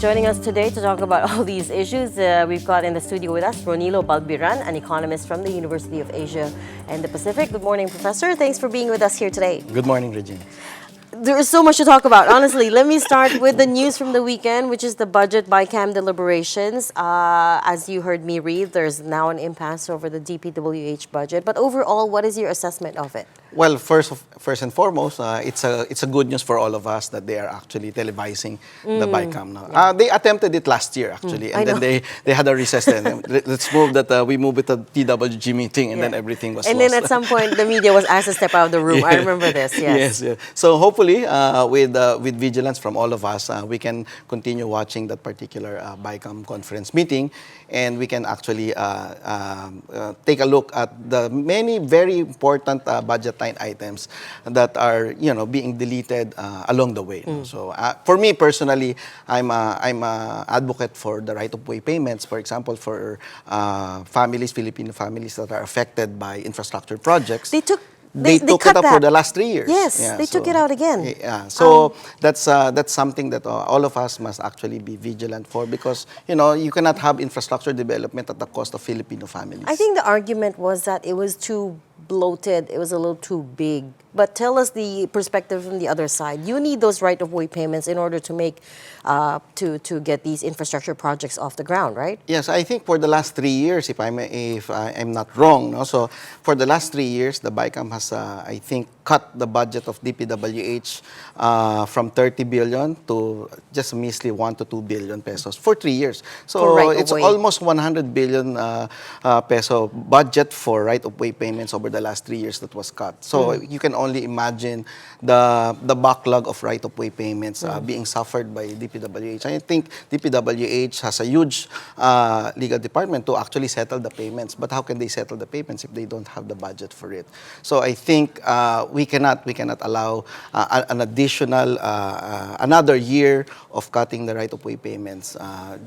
joining us today to talk about all these issues, we've got in the studio with us Ronilo Balbieran, an economist from the University of Asia and the Pacific. Good morning, Professor. Thanks for being with us here today. Good morning, Regina. There is so much to talk about, honestly. Let me start with the news from the weekend, which is the budget bicam deliberations. As you heard me read, there's now an impasse over the DPWH budget. But overall, what is your assessment of it? Well, first and foremost, it's a good news for all of us that they are actually televising the bicam now. Yeah. They attempted it last year, actually, and then they had a recess. Then let's move that. We move it to TWG meeting, and then everything was. And lost. then at some point, the media was asked to step out of the room. Yeah. I remember this. Yes. Yes. So hopefully, with vigilance from all of us, we can continue watching that particular bicam conference meeting, and we can actually take a look at the many very important budget line items that are being deleted along the way. So for me personally, I'm a advocate for the right of way payments. For example, for Filipino families that are affected by infrastructure projects. They took it up that for the last 3 years. Yes, they took it out again. Yeah, so that's something that all of us must actually be vigilant for, because you cannot have infrastructure development at the cost of Filipino families. I think the argument was that it was too bloated, it was a little too big. But tell us the perspective from the other side. You need those right-of-way payments in order to make, to get these infrastructure projects off the ground, right? Yes, I think for the last 3 years, if I'm not wrong, no? So for the last 3 years, the BICAM has, I think, cut the budget of DPWH from 30 billion to just a measly 1 to 2 billion pesos for 3 years. So it's almost 100 billion peso budget for right-of-way payments over the last 3 years that was cut. So you can only imagine the backlog of right-of-way payments being suffered by DPWH. I think DPWH has a huge legal department to actually settle the payments. But how can they settle the payments if they don't have the budget for it? So I think we cannot allow an additional another year of cutting the right-of-way payments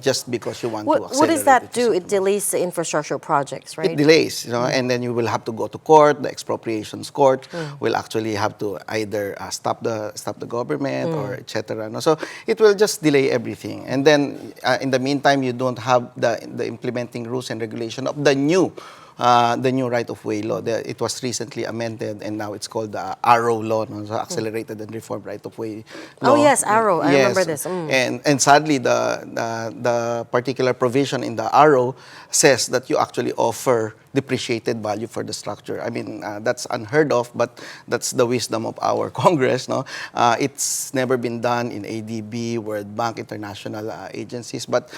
just because you want to accelerate. What does that do? It delays the infrastructure projects, right? It delays, and then you will have to go to court. The expropriations court will actually have to either stop the government or etc. No? So it will just delay everything. And then in the meantime, you don't have the implementing rules and regulation of the new right-of-way law. It was recently amended, and now it's called the ARROW law, so Accelerated and Reformed Right-of-Way Law. Oh yes, ARROW. I remember this. And sadly, the particular provision in the ARROW says that you actually offer depreciated value for the structure. I mean, that's unheard of, but that's the wisdom of our Congress. No, it's never been done in ADB, World Bank, international agencies. But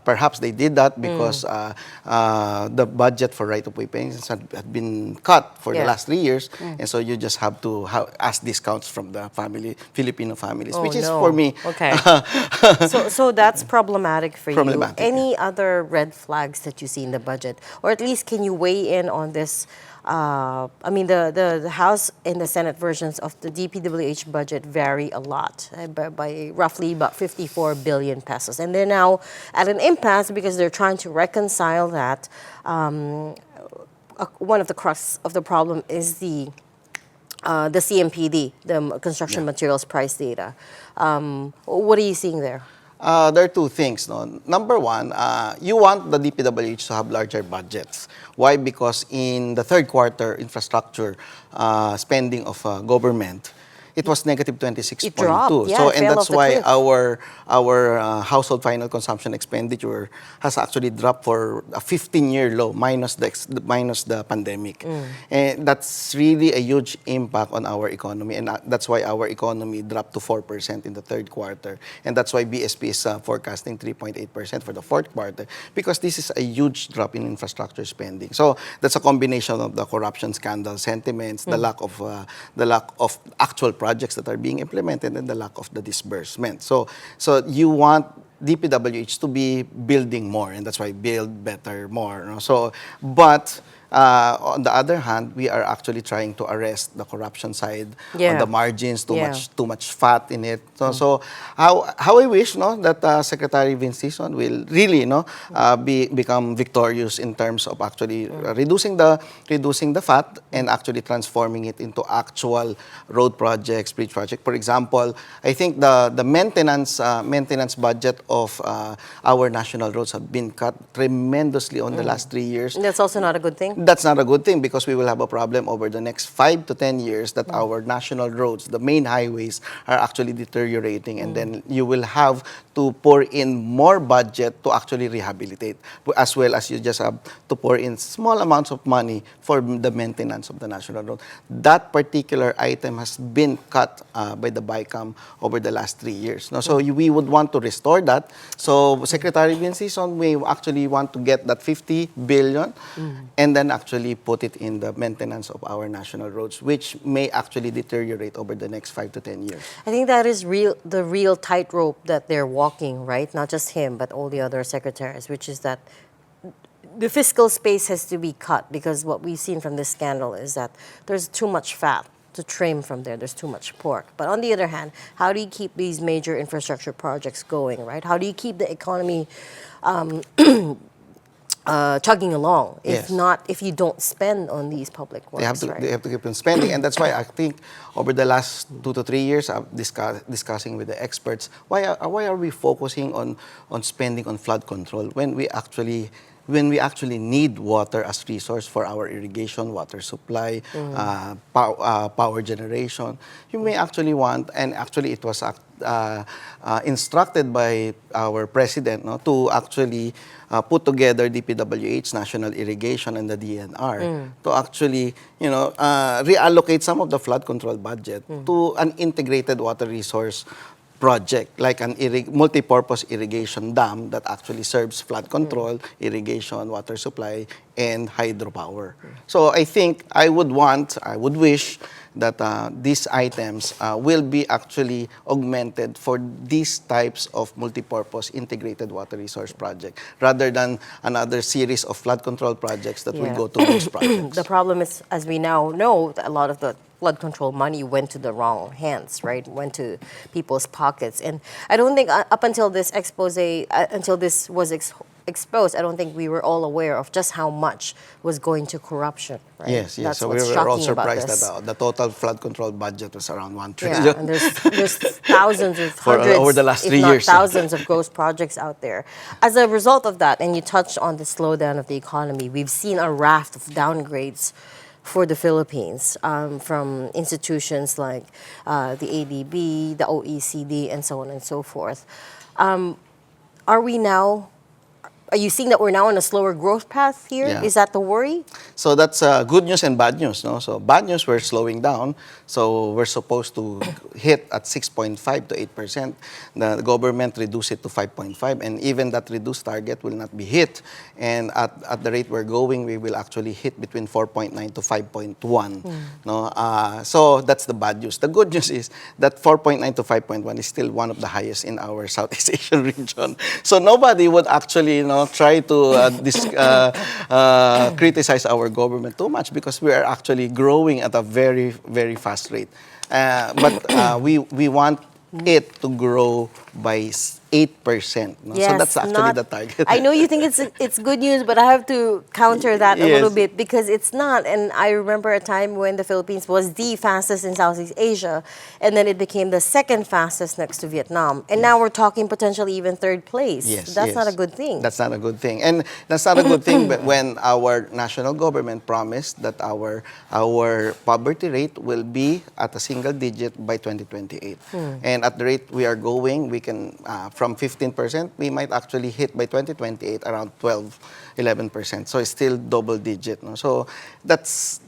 perhaps they did that because the budget for right-of-way payments had been cut for the last 3 years, and so you just have to ask discounts from the Filipino families, which is for me. Okay. so that's problematic for you. Any other red flags that you see in the budget? Or at least can you weigh in on this? I mean, the House and the Senate versions of the DPWH budget vary a lot, by roughly about 54 billion pesos. And they're now at an impasse because they're trying to reconcile that. One of the crux of the problem is the CMPD, the construction materials price data. What are you seeing there? There are two things. No? Number one, you want the DPWH to have larger budgets. Why? Because in the third quarter, infrastructure spending of government, it was negative 26.2. It dropped. Yeah, so, it and fell that's off the why cliff. our household final consumption expenditure has actually dropped for a 15-year low, minus the pandemic. And that's really a huge impact on our economy, and that's why our economy dropped to 4% in the third quarter. And that's why BSP is forecasting 3.8% for the fourth quarter, because this is a huge drop in infrastructure spending. So that's a combination of the corruption scandal sentiments, the lack of actual projects that are being implemented, and the lack of the disbursement. So you want DPWH to be building more, and that's why build better more. No? So, but On the other hand, we are actually trying to arrest the corruption side on the Yeah. margins, Yeah. too much fat in it. So how I wish, no, that Secretary Vince Dizon will really, no, become victorious in terms of actually reducing the fat and actually transforming it into actual road projects, bridge projects. For example, I think the maintenance budget of our national roads have been cut tremendously on the last 3 years. That's also not a good thing. That's not a good thing because we will have a problem over the next 5 to 10 years that our national roads, the main highways, are actually deteriorating, and then you will have to pour in more budget to actually rehabilitate, as well as you just have to pour in small amounts of money for the maintenance of the national road. That particular item has been cut by the bicam over the last 3 years. No? So we would want to restore that. So Secretary Vince Dizon, we actually want to get that 50 billion and then actually put it in the maintenance of our national roads, which may actually deteriorate over the next 5 to 10 years. I think that is the real tightrope that they're walking, right? Not just him, but all the other secretaries, which is that the fiscal space has to be cut, because what we've seen from this scandal is that there's too much fat to trim from there. There's too much pork. But on the other hand, how do you keep these major infrastructure projects going, right? How do you keep the economy chugging along if you don't spend on these public works? They have to keep on spending, and that's why I think over the last 2 to 3 years, I'm discussing with the experts why are we focusing on spending on flood control when we actually need water as resource for our irrigation, water supply, power generation. You may actually want, and actually it was instructed by our president, no, to actually put together DPWH, National Irrigation, and the DNR to actually, reallocate some of the flood control budget to an integrated water resource project, like an multi-purpose irrigation dam that actually serves flood control, irrigation, water supply, and hydropower. So I think I would wish that these items will be actually augmented for these types of multi-purpose integrated water resource project, rather than another series of flood control projects that will go to those projects. The problem is, as we now know, that a lot of the flood control money went to the wrong hands, right? Went to people's pockets. And I don't think up until this expose, until this was exposed, I don't think we were all aware of just how much was going to corruption, right? Yes. That's So we what's were all shocking about surprised this. that the total flood control budget was around 1 trillion. Yeah, and there's thousands of For hundreds, over the last if 3 not years. thousands of ghost projects out there. As a result of that, and you touched on the slowdown of the economy, we've seen a raft of downgrades for the Philippines from institutions like the ADB, the OECD, and so on and so forth. Are you seeing that we're now on a slower growth path here? Yeah. Is that the worry? So that's good news and bad news, no? So bad news, we're slowing down. So we're supposed to hit at 6.5 to 8%. The government reduced it to 5.5, and even that reduced target will not be hit. And at the rate we're going, we will actually hit between 4.9 to 5.1. No? So that's the bad news. The good news is that 4.9 to 5.1 is still one of the highest in our Southeast Asian region. So nobody would actually, try to criticize our government too much, because we are actually growing at a very, very fast rate. But we want it to grow by 8%. No? Yes, so that's actually the target. I know you think it's good news, but I have to counter that a little bit, because it's not. And I remember a time when the Philippines was the fastest in Southeast Asia, and then it became the second fastest next to Vietnam. And now we're talking potentially even third place. That's not a good thing. That's not a good thing. And that's not a good thing but when our national government promised that our poverty rate will be at a single digit by 2028. And at the rate we are going, we can, from 15%, we might actually hit by 2028 around 11%. So it's still double digit. No? So that's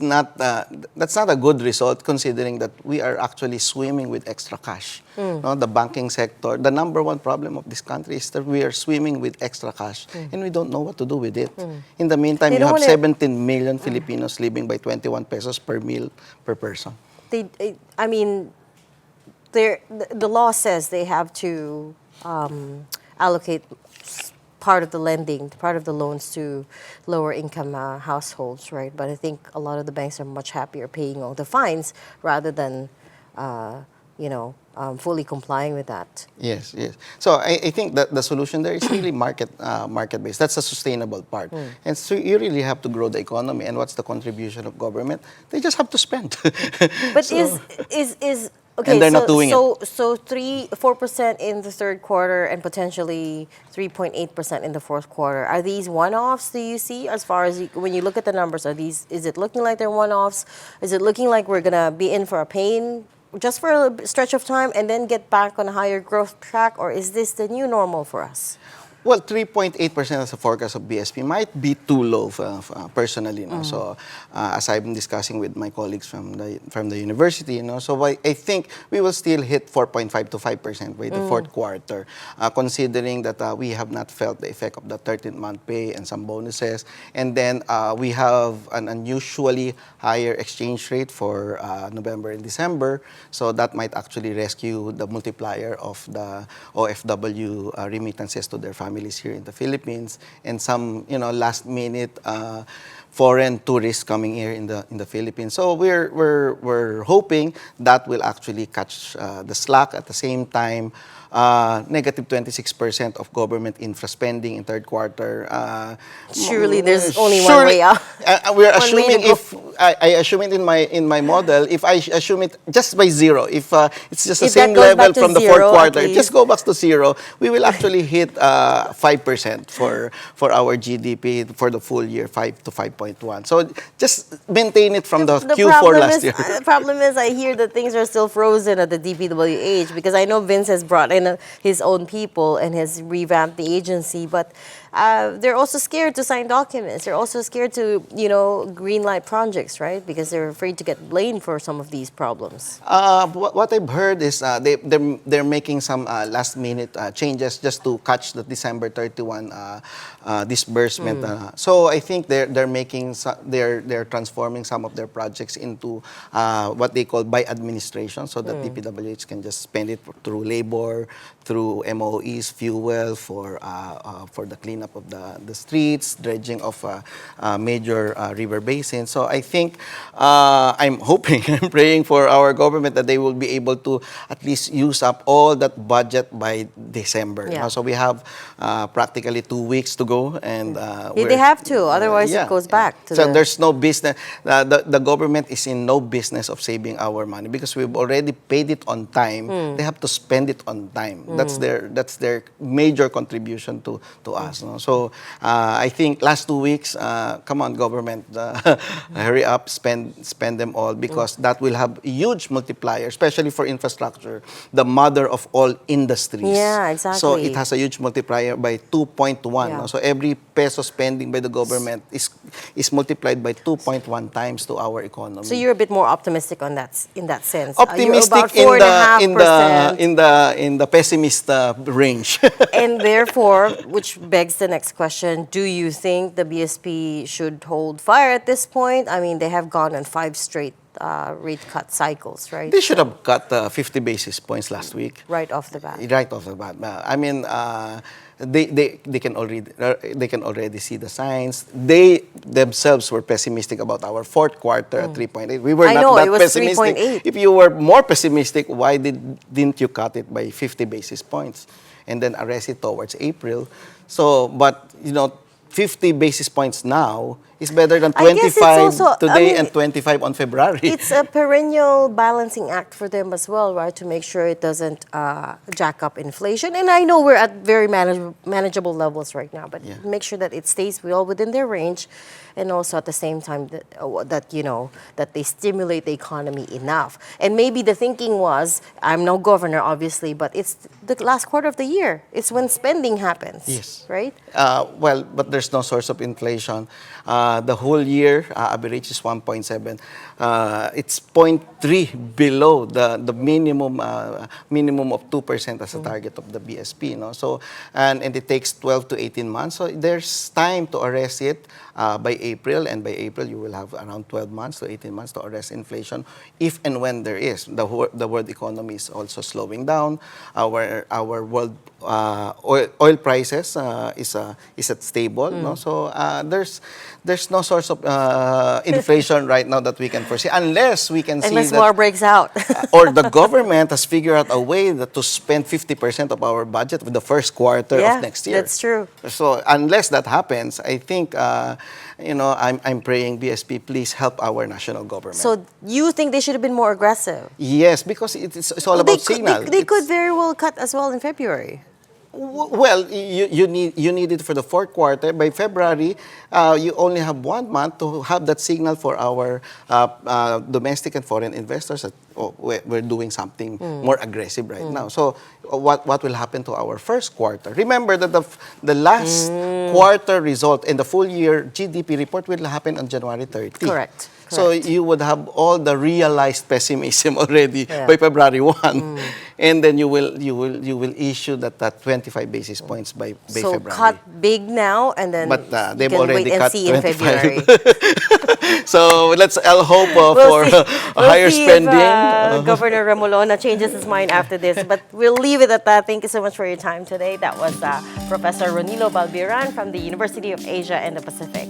not a good result, considering that we are actually swimming with extra cash. No? The banking sector, the number one problem of this country is that we are swimming with extra cash, and we don't know what to do with it. In the meantime, you have 17 million Filipinos living by 21 pesos per meal per person. The law says they have to allocate part of the lending, part of the loans to lower income households, right? But I think a lot of the banks are much happier paying all the fines rather than, fully complying with that. Yes, yes. So I think that the solution there is really market-based. That's a sustainable part. And so you really have to grow the economy. And what's the contribution of government? They just have to spend. But So- is okay? And they're not doing it. So 4% in the third quarter and potentially 3.8% in the fourth quarter. Are these one-offs? Do you see as far as when you look at the numbers? Is it looking like they're one-offs? Is it looking like we're gonna be in for a pain just for a stretch of time and then get back on a higher growth track, or is this the new normal for us? Well, 3.8% as a forecast of BSP might be too low personally. No? So, as I've been discussing with my colleagues from the university, so I think we will still hit 4.5 to 5% by the fourth quarter, considering that we have not felt the effect of the 13th-month pay and some bonuses, and then we have an unusually higher exchange rate for November and December, so that might actually rescue the multiplier of the OFW remittances to their families here in the Philippines, and some last minute foreign tourists coming here in the Philippines. So we're hoping that will actually catch the slack. At the same time, negative 26% of government infra spending in third quarter. Surely there's only one way out. We're One way assuming to go. if I assume it in my model, if I assume it just by zero, if it's just the If that same goes level back to from the zero, fourth at quarter, least. just go back to zero, we will actually hit 5% for our GDP for the full year, 5 to 5.1. So just maintain it from the Q4 last year. The problem is, I hear that things are still frozen at the DPWH because I know Vince has brought in his own people and has revamped the agency, but they're also scared to sign documents. They're also scared to, green light projects, right? Because they're afraid to get blamed for some of these problems. What I've heard is they're making some last minute changes just to catch the December 31 disbursement. So I think they're making they're transforming some of their projects into what they call by administration, so that DPWH can just spend it through labor, through MOEs, fuel for the cleanup of the streets, dredging of major river basins. So I think I'm hoping, I'm praying for our government that they will be able to at least use up all that budget by December. Yeah. So we have practically 2 weeks to go, and They have to, otherwise it goes back to So there's no business. The government is in no business of saving our money because we've already paid it on time. They have to spend it on time. That's their major contribution to us. No? So I think last 2 weeks, come on, government, hurry up, spend them all, because that will have a huge multiplier, especially for infrastructure, the mother of all industries. Yeah, exactly. So it has a huge multiplier by 2.1. Yeah. No? So every peso spending by the government is multiplied by 2.1 times to our economy. So you're a bit more optimistic on that in that sense. Optimistic You're about 4.5%. in the pessimist range. And therefore, which begs the next question, do you think the BSP should hold fire at this point? I mean, they have gone on 5 straight rate cut cycles, right? They should have cut 50 basis points last week. Right off the bat. Right off the bat. I mean, they can already see the signs. They themselves were pessimistic about our fourth quarter at 3.8. We were I not know, that it was pessimistic. 3.8. If you were more pessimistic, why didn't you cut it by 50 basis points and then arrest it towards April? So, but 50 basis points now is better than I guess it's 25 also- today and 25 on February. It's a perennial balancing act for them as well, right? To make sure it doesn't jack up inflation. And I know we're at very manageable levels right now, but make sure that it stays well within their range, and also at the same time that they stimulate the economy enough. And maybe the thinking was, I'm no governor, obviously, but it's the last quarter of the year. It's when spending happens. Yes. Right? Well, but there's no source of inflation. The whole year average is 1.7. It's 0.3 below the minimum of 2% as a target of the BSP. No? So, and it takes 12 to 18 months. So there's time to arrest it by April, and by April you will have around 12 months to 18 months to arrest inflation if and when there is. The world economy is also slowing down. Our world oil prices is at stable. No? So there's no source of inflation right now that we can foresee, unless we can see Unless that war breaks out. or the government has figured out a way to spend 50% of our budget for the first quarter of next year. That's true. So unless that happens, I think I'm praying BSP, please help our national government. So you think they should have been more aggressive? Yes, because it's all about signal. They could very well cut as well in February. Well, you need it for the fourth quarter. By February, you only have 1 month to have that signal for our domestic and foreign investors that we're doing something more aggressive right now. So what will happen to our first quarter? Remember that the last quarter result and the full year GDP report will happen on January 30. Correct. So you would have all the realized pessimism already by February 1. And then you will issue that 25 basis points by February. So cut big now, and then But they've you can already wait and cut see in 25. February. So let's all hope We'll see. for higher see spending. If, Governor Remolona changes his mind after this. But we'll leave it at that. Thank you so much for your time today. That was Professor Ronilo Balbieran from the University of Asia and the Pacific.